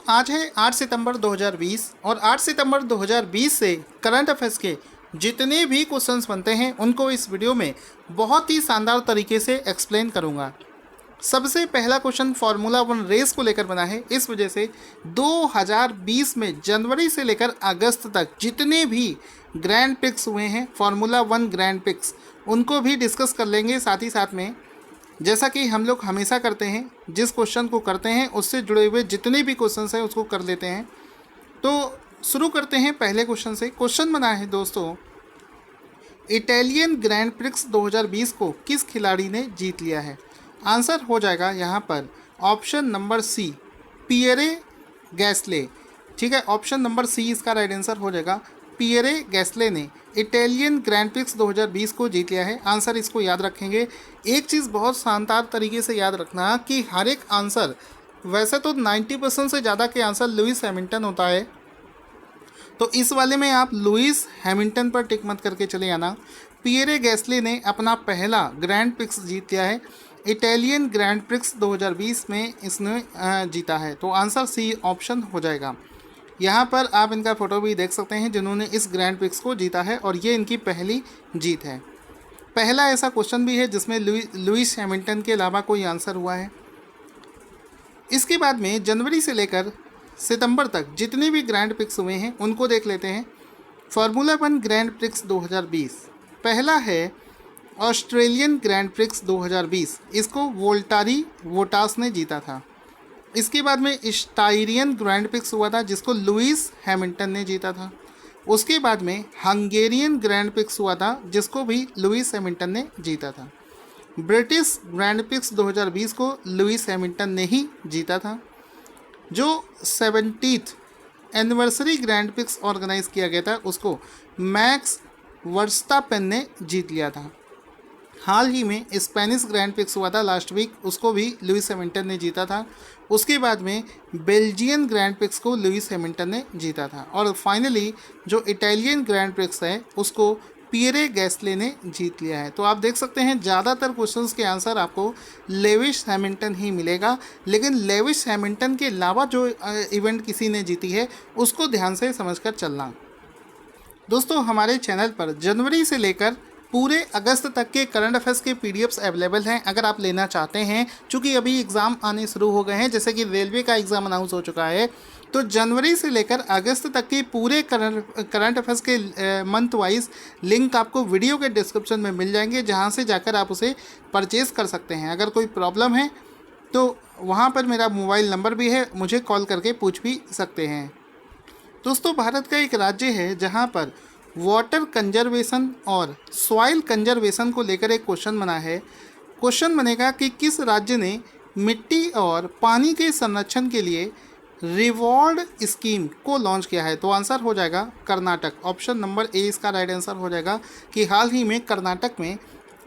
आज है 8 सितंबर 2020 और 8 सितंबर 2020 से करंट अफेयर्स के जितने भी क्वेश्चंस बनते हैं उनको इस वीडियो में बहुत ही शानदार तरीके से एक्सप्लेन करूंगा। सबसे पहला क्वेश्चन फार्मूला वन रेस को लेकर बना है। इस वजह से 2020 में जनवरी से लेकर अगस्त तक जितने भी ग्रैंड पिक्स हुए हैं फार्मूला वन ग्रैंड पिक्स, उनको भी डिस्कस कर लेंगे। साथ ही साथ में जैसा कि हम लोग हमेशा करते हैं, जिस क्वेश्चन को करते हैं उससे जुड़े हुए जितने भी क्वेश्चंस हैं उसको कर लेते हैं। तो शुरू करते हैं पहले क्वेश्चन से। क्वेश्चन बना है दोस्तों, इटालियन ग्रैंड प्रिक्स 2020 को किस खिलाड़ी ने जीत लिया है? आंसर हो जाएगा यहाँ पर ऑप्शन नंबर सी, पियरे गैस्ले। ठीक है, ऑप्शन नंबर सी इसका राइट आंसर हो जाएगा। पियरे गैस्ले ने इटालियन ग्रैंड प्रिक्स 2020 को जीत लिया है। आंसर इसको याद रखेंगे। एक चीज़ बहुत शानदार तरीके से याद रखना कि हर एक आंसर, वैसे तो 90% से ज़्यादा के आंसर लुइस हैमिल्टन होता है, तो इस वाले में आप लुइस हैमिल्टन पर टिक मत करके चले आना। पियरे गैस्ले ने अपना पहला ग्रैंड प्रिक्स जीत लिया है। इटालियन ग्रैंड प्रिक्स 2020 में इसने जीता है, तो आंसर सी ऑप्शन हो जाएगा। यहाँ पर आप इनका फ़ोटो भी देख सकते हैं जिन्होंने इस ग्रैंड प्रिक्स को जीता है और ये इनकी पहली जीत है। पहला ऐसा क्वेश्चन भी है जिसमें लुइस हैमिल्टन के अलावा कोई आंसर हुआ है। इसके बाद में जनवरी से लेकर सितंबर तक जितने भी ग्रैंड प्रिक्स हुए हैं उनको देख लेते हैं। फार्मूला वन ग्रैंड प्रिक्स 2020, पहला है ऑस्ट्रेलियन ग्रैंड प्रिक्स 2020, इसको वोल्टारी वोटास ने जीता था। इसके बाद में स्टाइरियन ग्रैंड प्रिक्स हुआ था जिसको लुइस हैमिल्टन ने जीता था। उसके बाद में हंगेरियन ग्रैंड प्रिक्स हुआ था जिसको भी लुइस हैमिल्टन ने जीता था। ब्रिटिश ग्रैंड प्रिक्स 2020 को लुइस हैमिल्टन ने ही जीता था। जो 70th anniversary grand prix organise किया गया था उसको मैक्स वर्स्टापेन ने जीत लिया था। हाल ही में स्पेनिश ग्रैंड प्रिक्स हुआ था लास्ट वीक, उसको भी लुइस हैमिल्टन ने जीता था। उसके बाद में बेल्जियन ग्रैंड प्रिक्स को लुइस हैमिल्टन ने जीता था। और फाइनली जो इटालियन ग्रैंड प्रिक्स है उसको पियरे गैस्ले ने जीत लिया है। तो आप देख सकते हैं ज़्यादातर क्वेश्चंस के आंसर आपको लेविस हैमिल्टन ही मिलेगा, लेकिन लेविस हैमिल्टन के अलावा जो इवेंट किसी ने जीती है उसको ध्यान से समझकर चलना। दोस्तों, हमारे चैनल पर जनवरी से लेकर पूरे अगस्त तक के करंट अफेयर्स के पीडीएफ्स अवेलेबल हैं। अगर आप लेना चाहते हैं, चूँकि अभी एग्ज़ाम आने शुरू हो गए हैं, जैसे कि रेलवे का एग्ज़ाम अनाउंस हो चुका है, तो जनवरी से लेकर अगस्त तक के पूरे करंट अफेयर्स के मंथ वाइज लिंक आपको वीडियो के डिस्क्रिप्शन में मिल जाएंगे, जहां से जाकर आप उसे परचेज़ कर सकते हैं। अगर कोई प्रॉब्लम है तो वहां पर मेरा मोबाइल नंबर भी है, मुझे कॉल करके पूछ भी सकते हैं। दोस्तों, भारत का एक राज्य है जहाँ पर वाटर कंजर्वेशन और सॉइल कंजर्वेशन को लेकर एक क्वेश्चन बना है। क्वेश्चन बनेगा कि किस राज्य ने मिट्टी और पानी के संरक्षण के लिए रिवॉर्ड स्कीम को लॉन्च किया है? तो आंसर हो जाएगा कर्नाटक। ऑप्शन नंबर ए इसका राइट आंसर हो जाएगा कि हाल ही में कर्नाटक में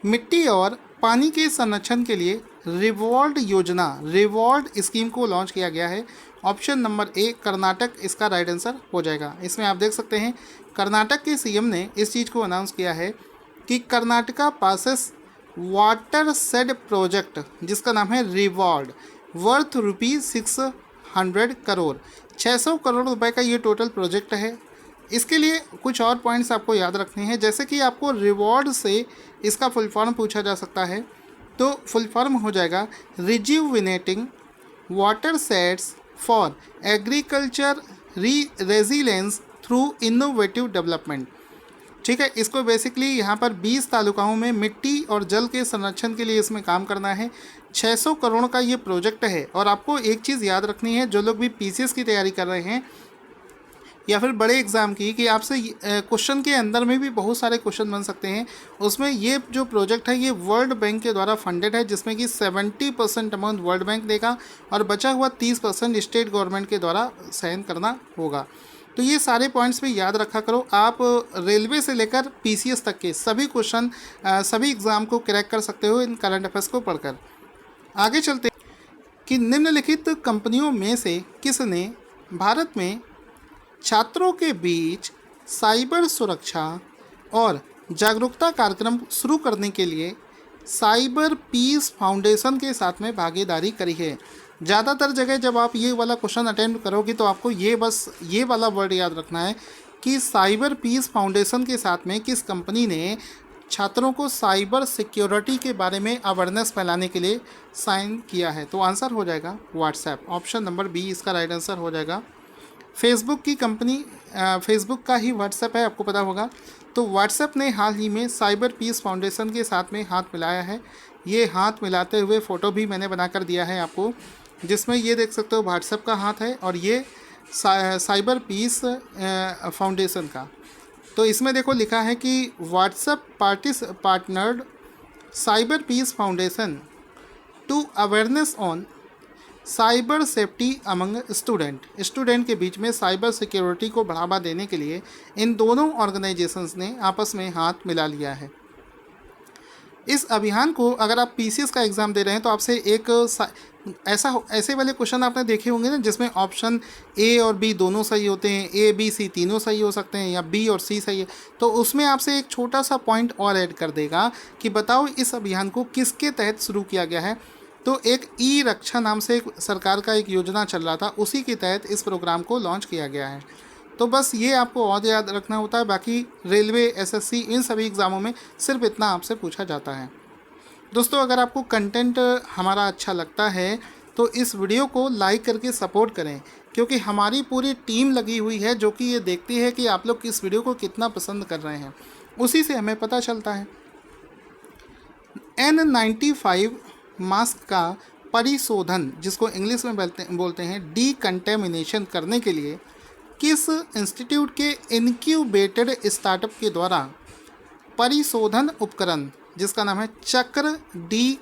मिट्टी और पानी के संरक्षण के लिए रिवॉर्ड योजना, रिवॉर्ड स्कीम को लॉन्च किया गया है। ऑप्शन नंबर ए कर्नाटक इसका राइट आंसर हो जाएगा। इसमें आप देख सकते हैं कर्नाटक के सीएम ने इस चीज़ को अनाउंस किया है कि Karnataka passes water shade project, जिसका नाम है रिवॉर्ड, वर्थ ₹600 करोड़, 600 करोड़ रुपए का ये टोटल प्रोजेक्ट है। इसके लिए कुछ और पॉइंट्स आपको याद रखने हैं, जैसे कि आपको रिवॉर्ड से इसका फुल फॉर्म पूछा जा सकता है, तो फुल फॉर्म हो जाएगा rejuvenating water assets for agriculture resilience through innovative development. ठीक है, इसको बेसिकली यहाँ पर 20 तालुकाओं में मिट्टी और जल के संरक्षण के लिए इसमें काम करना है। 600 करोड़ का ये प्रोजेक्ट है। और आपको एक चीज़ याद रखनी है, जो लोग भी पीसीएस की तैयारी कर रहे हैं या फिर बड़े एग्ज़ाम की, कि आपसे क्वेश्चन के अंदर में भी बहुत सारे क्वेश्चन बन सकते हैं। उसमें ये जो प्रोजेक्ट है ये वर्ल्ड बैंक के द्वारा फंडेड है, जिसमें कि 70% अमाउंट वर्ल्ड बैंक देगा और बचा हुआ 30% स्टेट गवर्नमेंट के द्वारा सहन करना होगा। तो ये सारे पॉइंट्स भी याद रखा करो। आप रेलवे से लेकर पीसीएस तक के सभी क्वेश्चन, सभी एग्ज़ाम को क्रैक कर सकते हो इन करंट अफेयर्स को पढ़कर। आगे चलते कि निम्नलिखित कंपनियों में से किसने भारत में छात्रों के बीच साइबर सुरक्षा और जागरूकता कार्यक्रम शुरू करने के लिए साइबर पीस फाउंडेशन के साथ में भागीदारी करी है? ज़्यादातर जगह जब आप ये वाला क्वेश्चन अटेम्प्ट करोगे तो आपको ये वाला वर्ड याद रखना है कि साइबर पीस फाउंडेशन के साथ में किस कंपनी ने छात्रों को साइबर सिक्योरिटी के बारे में अवेयरनेस फैलाने के लिए साइन किया है। तो आंसर हो जाएगा व्हाट्सएप, ऑप्शन नंबर बी इसका राइट आंसर हो जाएगा। फेसबुक की कंपनी फेसबुक का ही व्हाट्सएप है, आपको पता होगा। तो व्हाट्सएप ने हाल ही में साइबर पीस फाउंडेशन के साथ में हाथ मिलाया है। ये हाथ मिलाते हुए फ़ोटो भी मैंने बनाकर दिया है आपको, जिसमें ये देख सकते हो व्हाट्सएप का हाथ है और ये साइबर पीस फाउंडेशन का। तो इसमें देखो लिखा है कि WhatsApp partnered Cyber Peace Foundation to awareness on cyber safety among student के बीच में साइबर सिक्योरिटी को बढ़ावा देने के लिए इन दोनों ऑर्गेनाइजेशंस ने आपस में हाथ मिला लिया है। इस अभियान को अगर आप पीसीएस का एग्ज़ाम दे रहे हैं तो आपसे एक ऐसे वाले क्वेश्चन आपने देखे होंगे ना, जिसमें ऑप्शन ए और बी दोनों सही होते हैं, ए बी सी तीनों सही हो सकते हैं या बी और सी सही है। तो उसमें आपसे एक छोटा सा पॉइंट और ऐड कर देगा कि बताओ इस अभियान को किसके तहत शुरू किया गया है। तो एक ई रक्षा नाम से एक सरकार का एक योजना चल रहा था, उसी के तहत इस प्रोग्राम को लॉन्च किया गया है। तो बस ये आपको और याद रखना होता है। बाकी रेलवे, एसएससी, इन सभी एग्ज़ामों में सिर्फ इतना आपसे पूछा जाता है। दोस्तों, अगर आपको कंटेंट हमारा अच्छा लगता है तो इस वीडियो को लाइक करके सपोर्ट करें, क्योंकि हमारी पूरी टीम लगी हुई है जो कि ये देखती है कि आप लोग इस वीडियो को कितना पसंद कर रहे हैं, उसी से हमें पता चलता है। N95 मास्क का परिशोधन, जिसको इंग्लिश में बोलते हैं डीकंटेमिनेशन, करने के लिए किस इंस्टीट्यूट के इनक्यूबेटेड स्टार्टअप के द्वारा परिशोधन उपकरण, जिसका नाम है चक्र डी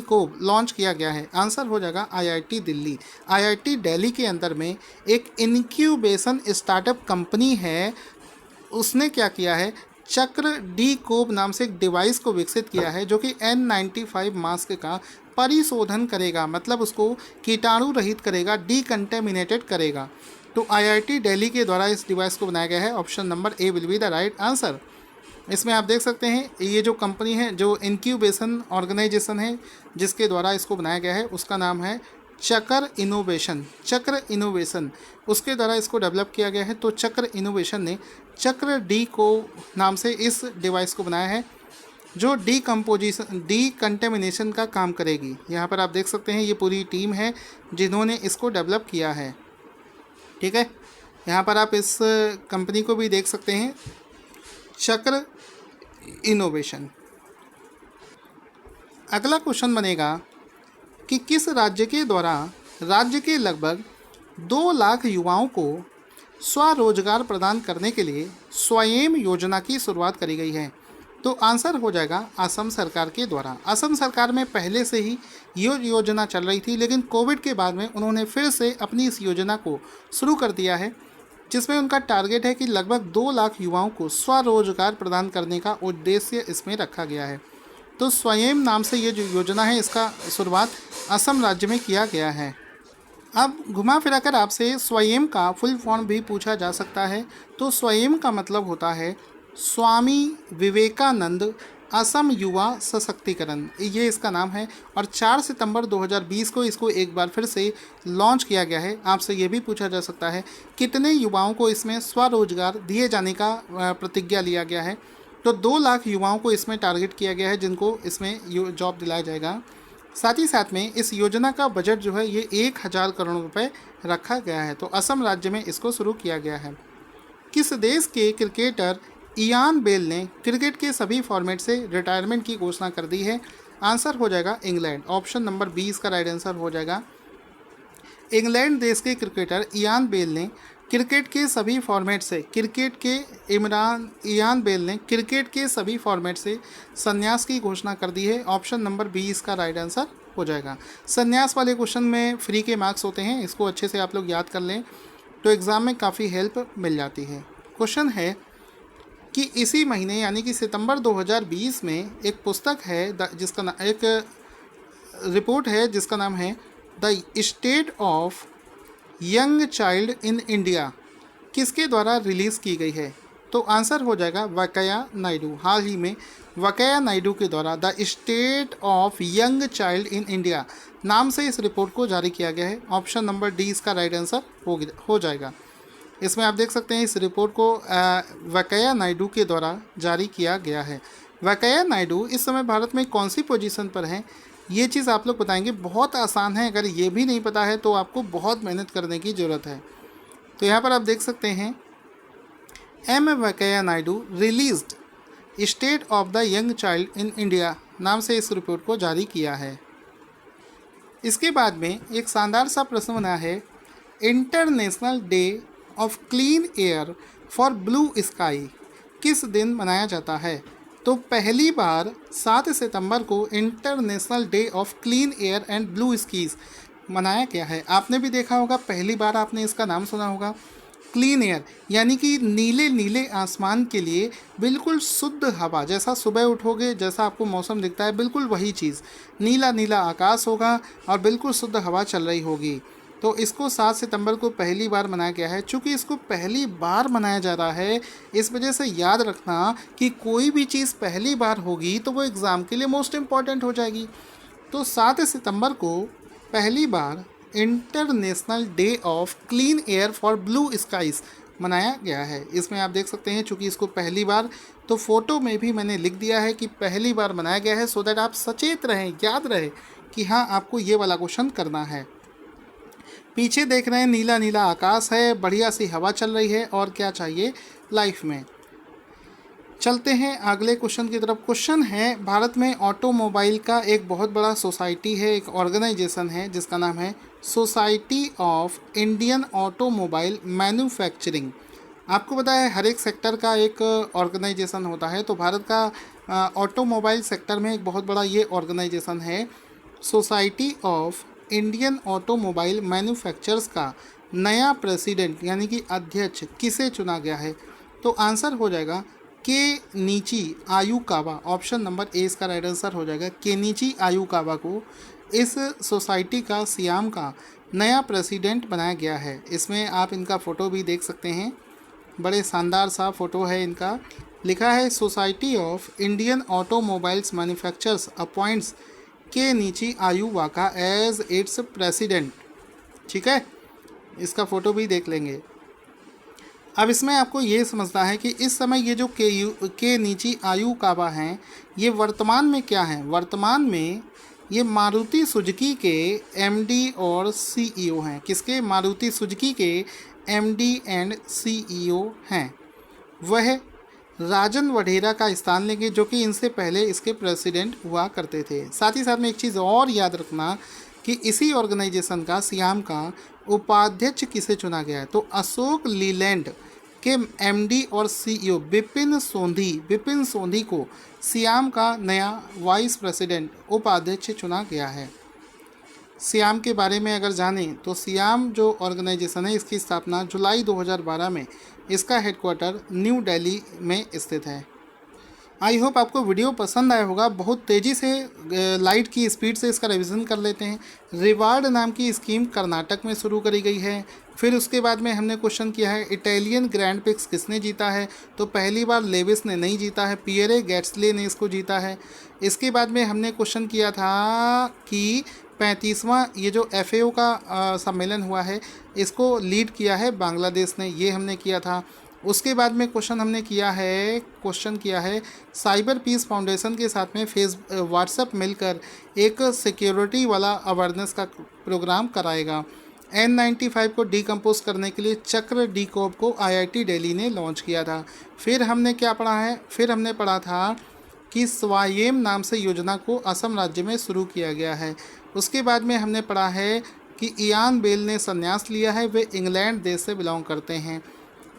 कोब लॉन्च किया गया है। आंसर हो जाएगा आईआईटी दिल्ली। आईआईटी दिल्ली के अंदर में एक इनक्यूबेशन स्टार्टअप कंपनी है, उसने क्या किया है, चक्र डी कोब नाम से एक डिवाइस को विकसित किया है जो कि N95 मास्क का परिशोधन करेगा, मतलब उसको कीटाणु रहित करेगा, डीकंटेमिनेटेड करेगा। तो आईआईटी दिल्ली के द्वारा इस डिवाइस को बनाया गया है। Option number A will be the right answer. इसमें आप देख सकते हैं ये जो कंपनी है, जो इनक्यूबेशन ऑर्गेनाइजेशन है जिसके द्वारा इसको बनाया गया है, उसका नाम है चक्र इनोवेशन, उसके द्वारा इसको डेवलप किया गया है। तो चक्र इनोवेशन ने चक्र डी को नाम से इस डिवाइस को बनाया है जो डीकंटेमिनेशन का काम करेगी। यहाँ पर आप देख सकते हैं ये पूरी टीम है जिन्होंने इसको डेवलप किया है। ठीक है, यहाँ पर आप इस कंपनी को भी देख सकते हैं, चक्र इनोवेशन। अगला क्वेश्चन बनेगा कि किस राज्य के द्वारा राज्य के लगभग 2 लाख युवाओं को स्वरोजगार प्रदान करने के लिए स्वयं योजना की शुरुआत करी गई है। तो आंसर हो जाएगा असम सरकार के द्वारा। असम सरकार में पहले से ही ये योजना चल रही थी, लेकिन कोविड के बाद में उन्होंने फिर से अपनी इस योजना को शुरू कर दिया है, जिसमें उनका टारगेट है कि लगभग 2 लाख युवाओं को स्वरोजगार प्रदान करने का उद्देश्य इसमें रखा गया है। तो स्वयं नाम से ये जो योजना है, इसका शुरुआत असम राज्य में किया गया है। अब घुमा फिरा कर आपसे स्वयं का फुल फॉर्म भी पूछा जा सकता है। तो स्वयं का मतलब होता है स्वामी विवेकानंद असम युवा सशक्तिकरण, ये इसका नाम है। और 4 सितंबर 2020 को इसको एक बार फिर से लॉन्च किया गया है। आपसे ये भी पूछा जा सकता है कितने युवाओं को इसमें स्वरोजगार दिए जाने का प्रतिज्ञा लिया गया है। तो 2 लाख युवाओं को इसमें टारगेट किया गया है जिनको इसमें जॉब दिलाया जाएगा। साथ ही साथ में इस योजना का बजट जो है ये 1000 करोड़ रुपए रखा गया है। तो असम राज्य में इसको शुरू किया गया है। किस देश के क्रिकेटर इयान बेल ने क्रिकेट के सभी फॉर्मेट से रिटायरमेंट की घोषणा कर दी है? आंसर हो जाएगा इंग्लैंड। ऑप्शन नंबर 20 का राइट आंसर हो जाएगा। इंग्लैंड देश के क्रिकेटर इयान बेल ने क्रिकेट के सभी फॉर्मेट से संन्यास की घोषणा कर दी है। ऑप्शन नंबर 20 का राइट आंसर हो जाएगा। संन्यास वाले क्वेश्चन में फ्री के मार्क्स होते हैं, इसको अच्छे से आप लोग याद कर लें तो एग्ज़ाम में काफ़ी हेल्प मिल जाती है। क्वेश्चन है कि इसी महीने यानी कि सितंबर 2020 में एक पुस्तक है एक रिपोर्ट है जिसका नाम है the state of young child in India, किसके द्वारा रिलीज़ की गई है? तो आंसर हो जाएगा वेंकैया नायडू। हाल ही में वकैया नायडू के द्वारा the state of young child in India नाम से इस रिपोर्ट को जारी किया गया है। ऑप्शन नंबर डी इसका राइट आंसर हो जाएगा। इसमें आप देख सकते हैं इस रिपोर्ट को वकैया नायडू के द्वारा जारी किया गया है। वकैया नायडू इस समय भारत में कौन सी पोजीशन पर हैं, ये चीज़ आप लोग बताएंगे। बहुत आसान है, अगर ये भी नहीं पता है तो आपको बहुत मेहनत करने की ज़रूरत है। तो यहाँ पर आप देख सकते हैं M Venkaiah Naidu released state of the young child in India नाम से इस रिपोर्ट को जारी किया है। इसके बाद में एक शानदार सा प्रश्न बना है, international day of clean air for blue sky किस दिन मनाया जाता है। तो पहली बार 7 सितंबर को international day of clean air and blue skis मनाया गया है। आपने भी देखा होगा, पहली बार आपने इसका नाम सुना होगा। क्लीन एयर यानी कि नीले नीले आसमान के लिए बिल्कुल शुद्ध हवा, जैसा सुबह उठोगे जैसा आपको मौसम दिखता है बिल्कुल वही चीज़, नीला नीला आकाश होगा और बिल्कुल शुद्ध हवा चल रही होगी। तो इसको 7 सितंबर को पहली बार मनाया गया है। चूँकि इसको पहली बार मनाया जा रहा है, इस वजह से याद रखना कि कोई भी चीज़ पहली बार होगी तो वो एग्ज़ाम के लिए मोस्ट इम्पॉर्टेंट हो जाएगी। तो 7 सितंबर को पहली बार international day of clean air for blue skies मनाया गया है। इसमें आप देख सकते हैं, चूँकि इसको पहली बार, तो फ़ोटो में भी मैंने लिख दिया है कि पहली बार मनाया गया है, सो दैट आप सचेत रहें, याद रहे कि हाँ आपको ये वाला क्वेश्चन करना है। पीछे देख रहे हैं नीला नीला आकाश है, बढ़िया सी हवा चल रही है, और क्या चाहिए लाइफ में। चलते हैं अगले क्वेश्चन की तरफ। क्वेश्चन है, भारत में ऑटोमोबाइल का एक बहुत बड़ा सोसाइटी है, एक ऑर्गेनाइजेशन है जिसका नाम है Society of Indian automobile manufacturing. आपको पता है हर एक सेक्टर का एक ऑर्गेनाइजेशन होता है, तो भारत का ऑटोमोबाइल सेक्टर में एक बहुत बड़ा ये ऑर्गेनाइजेशन है। Society of Indian automobile manufacturers का नया प्रेसिडेंट यानी कि अध्यक्ष किसे चुना गया है। तो आंसर हो जाएगा Kenichi Ayukawa. Option number A इसका राइट आंसर हो जाएगा। केनिची आयुकावा को इस सोसाइटी का सियाम का नया प्रेसिडेंट बनाया गया है। इसमें आप इनका फ़ोटो भी देख सकते हैं, बड़े शानदार सा फ़ोटो है इनका। लिखा है Society of Indian Automobiles Manufacturers appoints Kenichi Ayukawa as its president. ठीक है, इसका फ़ोटो भी देख लेंगे। अब इसमें आपको ये समझना है कि इस समय ये जो केनिची आयुकावा हैं, ये वर्तमान में क्या हैं। वर्तमान में ये मारुति सुजुकी के एमडी और सीईओ हैं। किसके? मारुति सुजुकी के एमडी एंड सीईओ हैं। वह राजन वढेरा का स्थान लेंगे, जो कि इनसे पहले इसके प्रेसिडेंट हुआ करते थे। साथ ही साथ में एक चीज़ और याद रखना कि इसी ऑर्गेनाइजेशन का सियाम का उपाध्यक्ष किसे चुना गया है। तो अशोक लीलैंड के एमडी और सीईओ विपिन सोंधी को सियाम का नया वाइस प्रेसिडेंट उपाध्यक्ष चुना गया है। सियाम के बारे में अगर जानें तो सियाम जो ऑर्गेनाइजेशन है, इसकी स्थापना जुलाई 2012 में, इसका हेडक्वार्टर न्यू दिल्ली में स्थित है। आई होप आपको वीडियो पसंद आया होगा। बहुत तेज़ी से लाइट की स्पीड से इसका रिवीजन कर लेते हैं। रिवार्ड नाम की स्कीम कर्नाटक में शुरू करी गई है। फिर उसके बाद में हमने क्वेश्चन किया है इटालियन ग्रैंड प्रिक्स किसने जीता है। तो पहली बार लेविस ने नहीं जीता है, पियरे गैट्सले ने इसको जीता है। इसके बाद में हमने क्वेश्चन किया था कि 35वां ये जो FAO का सम्मेलन हुआ है, इसको लीड किया है बांग्लादेश ने, ये हमने किया था। उसके बाद में क्वेश्चन किया है साइबर पीस फाउंडेशन के साथ में व्हाट्सएप मिलकर एक सिक्योरिटी वाला अवेयरनेस का प्रोग्राम कराएगा। N95 को डीकम्पोज करने के लिए चक्र डीकॉप को IIT दिल्ली ने लॉन्च किया था। फिर हमने क्या पढ़ा है? फिर हमने पढ़ा था कि स्वायेम नाम से योजना को असम राज्य में शुरू किया गया है। उसके बाद में हमने पढ़ा है कि इयान बेल ने संन्यास लिया है, वे इंग्लैंड देश से बिलोंग करते हैं।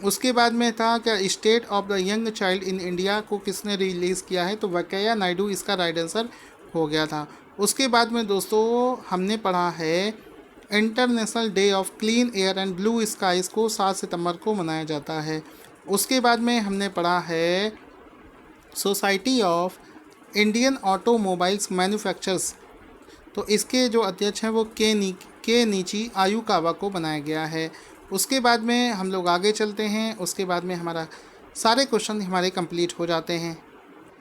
उसके बाद में था क्या state of the young child in India को किसने रिलीज़ किया है। तो वकैया नायडू इसका राइट आंसर हो गया था। उसके बाद में दोस्तों हमने पढ़ा है international day of clean air and blue skies को 7 सितंबर को मनाया जाता है। उसके बाद में हमने पढ़ा है Society of Indian Automobiles manufacturers, तो इसके जो अध्यक्ष हैं वो केनिची आयुकावा को बनाया गया है। उसके बाद में हम लोग आगे चलते हैं। उसके बाद में हमारा सारे क्वेश्चन हमारे कंप्लीट हो जाते हैं।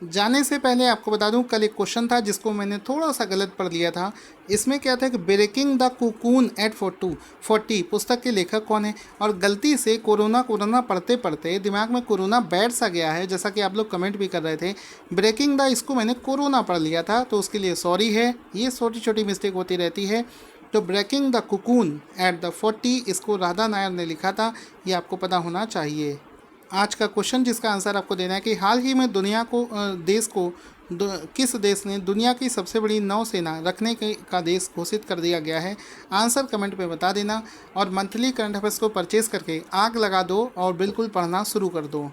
जाने से पहले आपको बता दूं, कल एक क्वेश्चन था जिसको मैंने थोड़ा सा गलत पढ़ लिया था। इसमें क्या था कि ब्रेकिंग द कुकून एट 40 पुस्तक के लेखक कौन है, और गलती से कोरोना कोरोना पढ़ते पढ़ते दिमाग में कोरोना बैठ सा गया है, जैसा कि आप लोग कमेंट भी कर रहे थे। ब्रेकिंग द इसको मैंने कोरोना पढ़ लिया था, तो उसके लिए सॉरी है, ये छोटी छोटी मिस्टेक होती रहती है। तो breaking the cocoon at the 40 इसको राधा नायर ने लिखा था, ये आपको पता होना चाहिए। आज का क्वेश्चन जिसका आंसर आपको देना है कि हाल ही में दुनिया को देश को किस देश ने दुनिया की सबसे बड़ी नौसेना रखने का देश घोषित कर दिया गया है। आंसर कमेंट में बता देना, और मंथली करंट अफेयर्स को परचेज करके आग लगा दो और बिल्कुल पढ़ना शुरू कर दो।